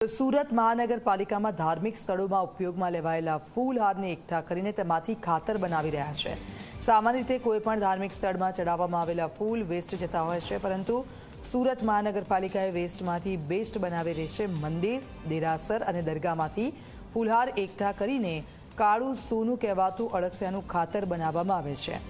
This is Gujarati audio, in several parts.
સુરત મહાનગરપાલિકામાં ધાર્મિક સ્થળોમાં ઉપયોગમાં લેવાયેલા ફૂલહારને એકઠા કરીને તેમાંથી ખાતર બનાવી રહ્યા છે। સામાન્ય રીતે કોઈપણ ધાર્મિક સ્થળમાં ચડાવવામાં આવેલા ફૂલ વેસ્ટ જતા હોય છે, પરંતુ સુરત મહાનગરપાલિકાએ વેસ્ટમાંથી બેસ્ટ બનાવી રહી છે। મંદિર, દેરાસર અને દરગાહમાંથી ફૂલહાર એકઠા કરીને કાળું સોનું કહેવાતું અળસિયાનું ખાતર બનાવવામાં આવે છે।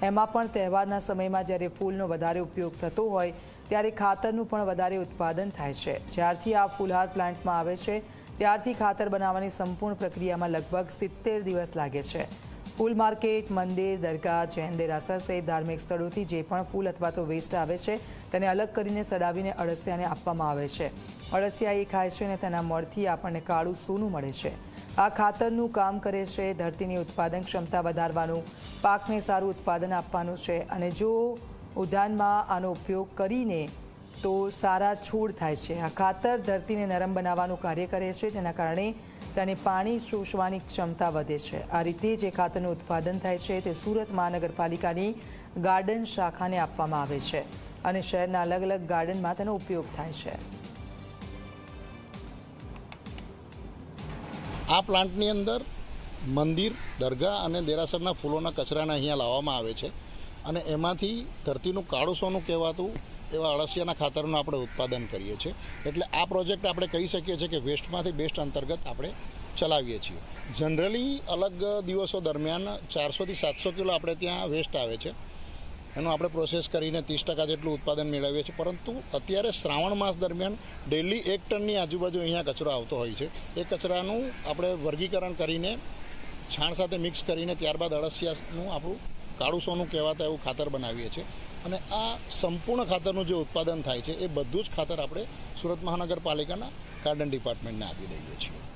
એમાં પણ તહેવારના સમયમાં જ્યારે ફૂલનો વધારે ઉપયોગ થતો હોય ત્યારે ખાતરનું પણ વધારે ઉત્પાદન થાય છે। જ્યારથી આ ફૂલહાર પ્લાન્ટમાં આવે છે ત્યારથી ખાતર બનાવવાની સંપૂર્ણ પ્રક્રિયામાં લગભગ 70 દિવસ લાગે છે। ફૂલ માર્કેટ, મંદિર, દરગાહ, જૈન દેરાસર સહિત ધાર્મિક સ્થળોથી જે પણ ફૂલ અથવા તો વેસ્ટ આવે છે તેને અલગ કરીને સડાવીને અળસિયાને આપવામાં આવે છે। અળસિયા એ ખાય છે અને તેના મળથી આપણને કાળું સોનું મળે છે। આ ખાતરનું કામ કરે છે ધરતીની ઉત્પાદન ક્ષમતા વધારવાનું, પાકને સારું ઉત્પાદન આપવાનું છે અને જો ઉદ્યાનમાં આનો ઉપયોગ કરીને તો સારા છોડ થાય છે। આ ખાતર ધરતીને નરમ બનાવવાનું કાર્ય કરે છે, જેના કારણે તેને પાણી શોષવાની ક્ષમતા વધે છે। આ રીતે જે ખાતરનું ઉત્પાદન થાય છે તે સુરત મહાનગરપાલિકાની ગાર્ડન શાખાને આપવામાં આવે છે અને શહેરના અલગ અલગ ગાર્ડનમાં તેનો ઉપયોગ થાય છે। આ પ્લાન્ટની અંદર મંદિર, દરગાહ અને દેરાસરના ફૂલોના કચરાને અહીંયા લાવવામાં આવે છે અને એમાંથી ધરતીનું કાળું સોનું કહેવાતું એવા અળસિયાના ખાતરનું આપણે ઉત્પાદન કરીએ છીએ। એટલે આ પ્રોજેક્ટ આપણે કહી શકીએ છીએ કે વેસ્ટમાંથી બેસ્ટ અંતર્ગત આપણે ચલાવીએ છીએ। જનરલી અલગ દિવસો દરમિયાન 400થી 700 કિલો આપણે ત્યાં વેસ્ટ આવે છે। એનું આપણે પ્રોસેસ કરીને 30% જેટલું ઉત્પાદન મેળવીએ છીએ, પરંતુ અત્યારે શ્રાવણ માસ દરમિયાન ડેલી 1 ટનની આજુબાજુ અહીંયા કચરો આવતો હોય છે। એ કચરાનું આપણે વર્ગીકરણ કરીને છાણ સાથે મિક્સ કરીને ત્યારબાદ અળસિયાનું આપણું કાળું સોનું કહેવાતા એવું ખાતર બનાવીએ છીએ અને આ સંપૂર્ણ ખાતરનું જે ઉત્પાદન થાય છે એ બધું જ ખાતર આપણે સુરત મહાનગરપાલિકાના ગાર્ડન ડિપાર્ટમેન્ટને આપી દઈએ છીએ।